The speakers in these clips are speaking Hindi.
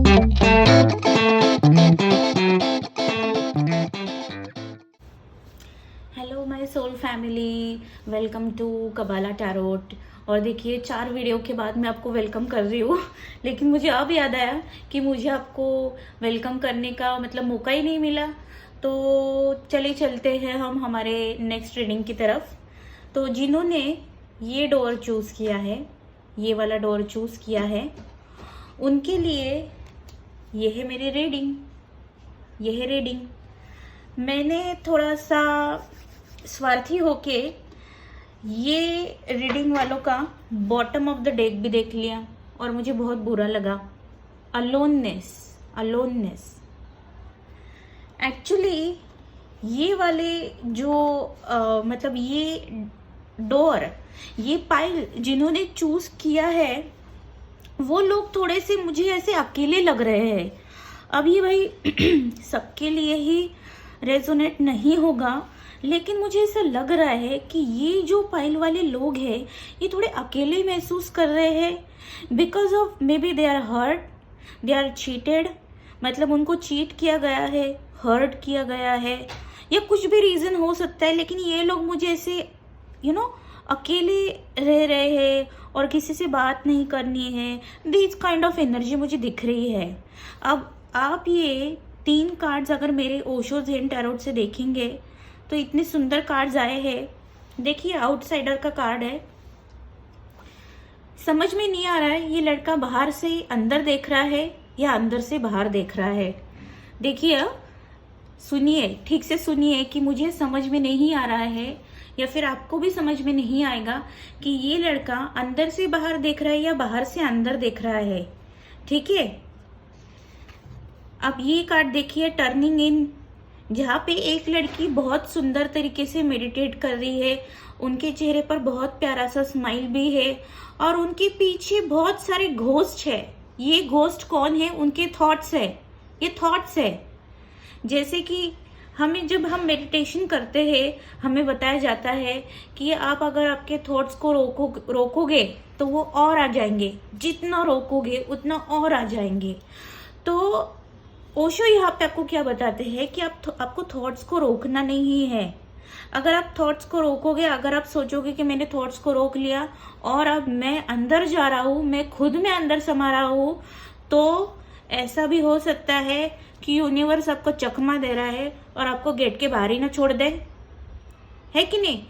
Hello my soul family, welcome to Kabbalah tarot. और देखिए 4 वीडियो के बाद मैं आपको वेलकम कर रही हूँ लेकिन मुझे अब याद आया कि मुझे आपको वेलकम करने का मतलब मौका ही नहीं मिला। तो चलिए चलते हैं हम हमारे नेक्स्ट रीडिंग की तरफ। तो जिन्होंने ये डोर चूज़ किया है, ये वाला डोर चूज़ किया है, उनके लिए ये है मेरी रीडिंग। ये है रीडिंग। मैंने थोड़ा सा स्वार्थी होके ये रीडिंग वालों का बॉटम ऑफ द डेक भी देख लिया और मुझे बहुत बुरा लगा। Aloneness, aloneness. एक्चुअली ये वाले जो मतलब ये डोर, ये पाइल जिन्होंने चूज किया है, वो लोग थोड़े से मुझे ऐसे अकेले लग रहे हैं। अब ये भाई सबके लिए ही रेजोनेट नहीं होगा, लेकिन मुझे ऐसा लग रहा है कि ये जो पाइल वाले लोग हैं ये थोड़े अकेले महसूस कर रहे हैं because of maybe they are hurt, they are cheated. मतलब उनको चीट किया गया है, हर्ट किया गया है, या कुछ भी रीज़न हो सकता है। लेकिन ये लोग मुझे ऐसे अकेले रह रहे हैं और किसी से बात नहीं करनी है। दिस काइंड ऑफ एनर्जी मुझे दिख रही है। अब आप ये 3 कार्ड्स अगर मेरे ओशो ज़ेन टैरोट से देखेंगे तो इतने सुंदर कार्ड्स आए हैं। देखिए आउटसाइडर का कार्ड है। समझ में नहीं आ रहा है ये लड़का बाहर से अंदर देख रहा है या अंदर से बाहर देख रहा है। देखिए, सुनिए, ठीक से सुनिए कि मुझे समझ में नहीं आ रहा है या फिर आपको भी समझ में नहीं आएगा कि ये लड़का अंदर से बाहर देख रहा है या बाहर से अंदर देख रहा है। ठीक है, अब ये कार्ड देखिए, टर्निंग इन, जहाँ पे एक लड़की बहुत सुंदर तरीके से मेडिटेट कर रही है। उनके चेहरे पर बहुत प्यारा सा स्माइल भी है और उनके पीछे बहुत सारे घोस्ट है। ये घोस्ट कौन है? उनके थॉट्स है। ये थॉट्स है। जैसे कि हमें जब हम मेडिटेशन करते हैं हमें बताया जाता है कि आप अगर आपके थॉट्स को रोकोगे तो वो और आ जाएंगे, जितना रोकोगे उतना और आ जाएंगे। तो ओशो यहाँ पे आपको क्या बताते हैं कि आपको थॉट्स को रोकना नहीं है। अगर आप थॉट्स को रोकोगे, अगर आप सोचोगे कि मैंने थॉट्स को रोक लिया और अब मैं अंदर जा रहा हूँ, मैं खुद में अंदर समा रहा हूँ, तो ऐसा भी हो सकता है कि यूनिवर्स आपको चकमा दे रहा है और आपको गेट के बाहर ही ना छोड़ दे, है कि नहीं?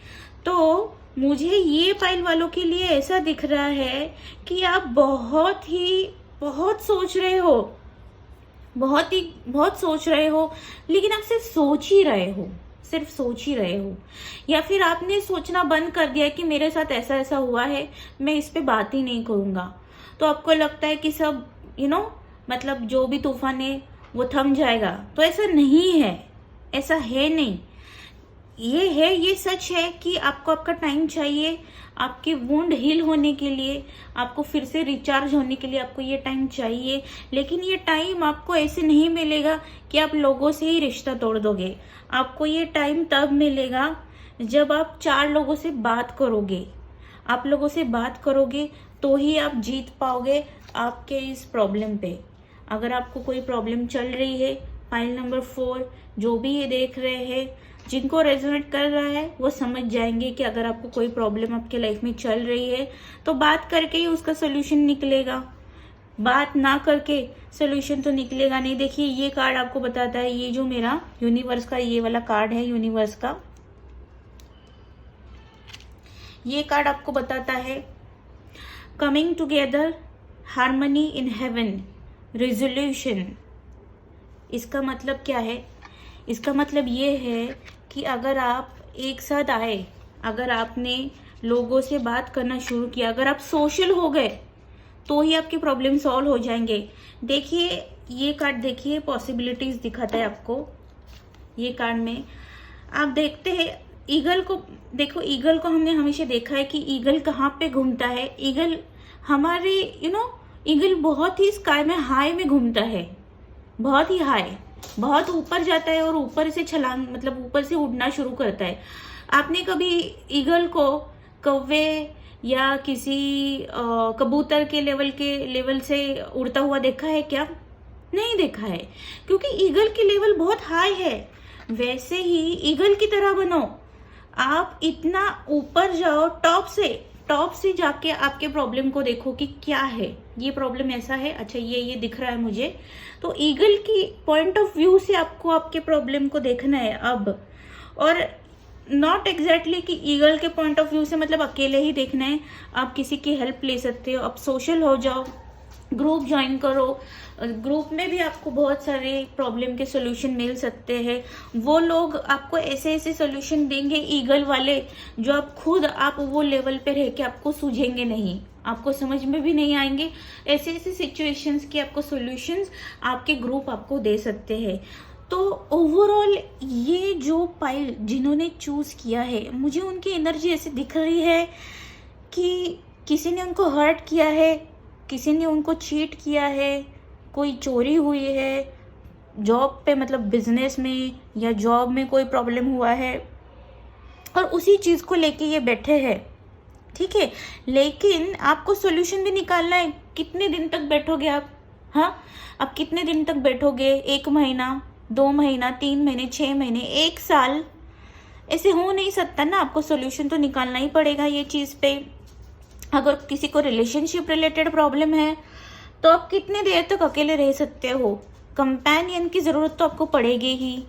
तो मुझे ये पाइल वालों के लिए ऐसा दिख रहा है कि आप बहुत सोच रहे हो, बहुत सोच रहे हो, लेकिन आप सिर्फ सोच ही रहे हो, सिर्फ सोच ही रहे हो। या फिर आपने सोचना बंद कर दिया कि मेरे साथ ऐसा ऐसा हुआ है, मैं इस पे बात ही नहीं करूंगा। तो आपको लगता है कि सब मतलब जो भी तूफान है वो थम जाएगा। तो ऐसा नहीं है, ऐसा है नहीं। ये है, ये सच है कि आपको आपका टाइम चाहिए आपकी वुंड हील होने के लिए, आपको फिर से रिचार्ज होने के लिए आपको ये टाइम चाहिए। लेकिन ये टाइम आपको ऐसे नहीं मिलेगा कि आप लोगों से ही रिश्ता तोड़ दोगे। आपको ये टाइम तब मिलेगा जब आप 4 लोगों से बात करोगे। आप लोगों से बात करोगे तो ही आप जीत पाओगे आपके इस प्रॉब्लम पे। अगर आपको कोई प्रॉब्लम चल रही है, फाइल नंबर 4 जो भी ये देख रहे हैं, जिनको रेजोनेट कर रहा है वो समझ जाएंगे कि अगर आपको कोई प्रॉब्लम आपके लाइफ में चल रही है तो बात करके ही उसका सोल्यूशन निकलेगा। बात ना करके सोल्यूशन तो निकलेगा नहीं। देखिए ये कार्ड आपको बताता है, ये जो मेरा यूनिवर्स का ये वाला कार्ड है, यूनिवर्स का ये कार्ड आपको बताता है coming together, harmony in heaven, resolution. इसका मतलब क्या है? इसका मतलब ये है कि अगर आप एक साथ आए, अगर आपने लोगों से बात करना शुरू किया, अगर आप सोशल हो गए तो ही आपके प्रॉब्लम सॉल्व हो जाएंगे। देखिए ये कार्ड, देखिए पॉसिबिलिटीज दिखाता है आपको। ये कार्ड में आप देखते हैं ईगल को, देखो ईगल को हमने हमेशा देखा है कि ईगल कहाँ पे घूमता है। ईगल हमारे ईगल बहुत ही स्काई में हाई में घूमता है, बहुत ही हाई, बहुत ऊपर जाता है और ऊपर से छलांग मतलब ऊपर से उड़ना शुरू करता है। आपने कभी ईगल को कौवे या किसी कबूतर के लेवल से उड़ता हुआ देखा है क्या? नहीं देखा है, क्योंकि ईगल की लेवल बहुत हाई है। वैसे ही ईगल की तरह बनो, आप इतना ऊपर जाओ, टॉप से जाके आपके प्रॉब्लम को देखो कि क्या है, ये प्रॉब्लम ऐसा है, अच्छा ये दिख रहा है मुझे। तो ईगल की पॉइंट ऑफ व्यू से आपको आपके प्रॉब्लम को देखना है अब, और नॉट एग्जैक्टली कि ईगल के पॉइंट ऑफ व्यू से मतलब अकेले ही देखना है। आप किसी की हेल्प ले सकते हो, आप सोशल हो जाओ, ग्रुप ज्वाइन करो। ग्रुप में भी आपको बहुत सारे प्रॉब्लम के सोल्यूशन मिल सकते हैं। वो लोग आपको ऐसे ऐसे सोल्यूशन देंगे ईगल वाले, जो आप वो लेवल पे रह के आपको सूझेंगे नहीं, आपको समझ में भी नहीं आएंगे। ऐसे ऐसे सिचुएशंस की आपको सोल्यूशंस आपके ग्रुप आपको दे सकते हैं। तो ओवरऑल ये जो पाइल जिन्होंने चूज किया है, मुझे उनकी एनर्जी ऐसे दिख रही है कि किसी ने उनको हर्ट किया है, किसी ने उनको चीट किया है, कोई चोरी हुई है जॉब पे, मतलब बिजनेस में या जॉब में कोई प्रॉब्लम हुआ है, और उसी चीज़ को लेके ये बैठे हैं। ठीक है, लेकिन आपको सोल्यूशन भी निकालना है। कितने दिन तक बैठोगे आप? हाँ, आप कितने दिन तक बैठोगे? 1 महीना, 2 महीना, 3 महीने, 6 महीने, 1 साल? ऐसे हो नहीं सकता ना, आपको सोल्यूशन तो निकालना ही पड़ेगा ये चीज़ पे। अगर किसी को रिलेशनशिप रिलेटेड प्रॉब्लम है तो आप कितने देर तक अकेले रह सकते हो? कंपेनियन की ज़रूरत तो आपको पड़ेगी ही।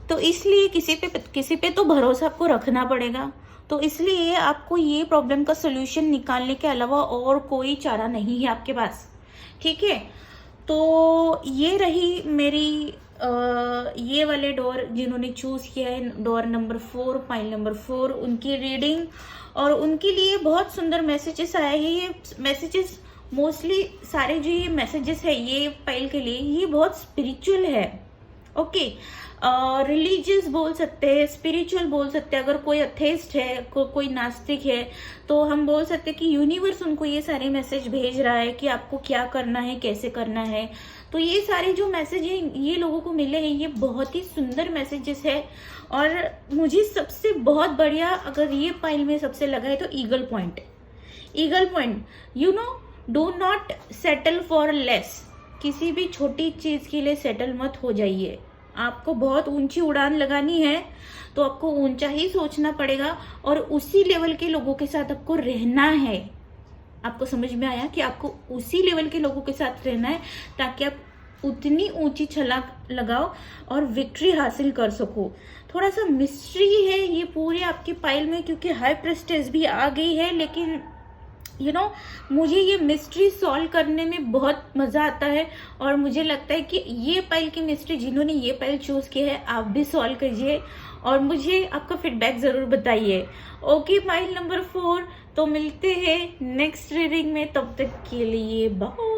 तो इसलिए किसी पे तो भरोसा आपको रखना पड़ेगा। तो इसलिए आपको ये प्रॉब्लम का सोल्यूशन निकालने के अलावा और कोई चारा नहीं है आपके पास। ठीक है, तो ये रही मेरी ये वाले डोर जिन्होंने चूज किया है, डोर नंबर 4, पाइल नंबर 4, उनकी रीडिंग। और उनके लिए बहुत सुंदर मैसेजेस आए हैं। ये मैसेजेस मोस्टली सारे जो ये मैसेजेस है ये पाइल के लिए, ये बहुत स्पिरिचुअल है। ओके, रिलीजियस बोल सकते हैं, स्पिरिचुअल बोल सकते हैं। अगर कोई अथेस्ट है, कोई नास्तिक है, तो हम बोल सकते हैं कि यूनिवर्स उनको ये सारे मैसेज भेज रहा है कि आपको क्या करना है, कैसे करना है। तो ये सारे जो मैसेज हैं ये लोगों को मिले हैं, ये बहुत ही सुंदर मैसेजेस है। और मुझे सबसे बहुत बढ़िया अगर ये पाइल में सबसे लगा है तो eagle point. Eagle point, you know, do not settle for less. किसी भी छोटी चीज के लिए सेटल मत हो जाइए। आपको बहुत ऊंची उड़ान लगानी है तो आपको ऊंचा ही सोचना पड़ेगा, और उसी लेवल के लोगों के साथ आपको रहना है। आपको समझ में आया कि आपको उसी लेवल के लोगों के साथ रहना है ताकि आप उतनी ऊंची छलांग लगाओ और विक्ट्री हासिल कर सको। थोड़ा सा मिस्ट्री है ये पूरे आपकी पाइल में, क्योंकि हाई प्रेस्टेज भी आ गई है, लेकिन मुझे ये मिस्ट्री सॉल्व करने में बहुत मजा आता है। और मुझे लगता है कि ये पाइल की मिस्ट्री जिन्होंने ये पाइल चूज की है आप भी सॉल्व कीजिए और मुझे आपका फीडबैक जरूर बताइए। ओके, पाइल नंबर 4, तो मिलते हैं नेक्स्ट रीडिंग में, तब तक के लिए बाय।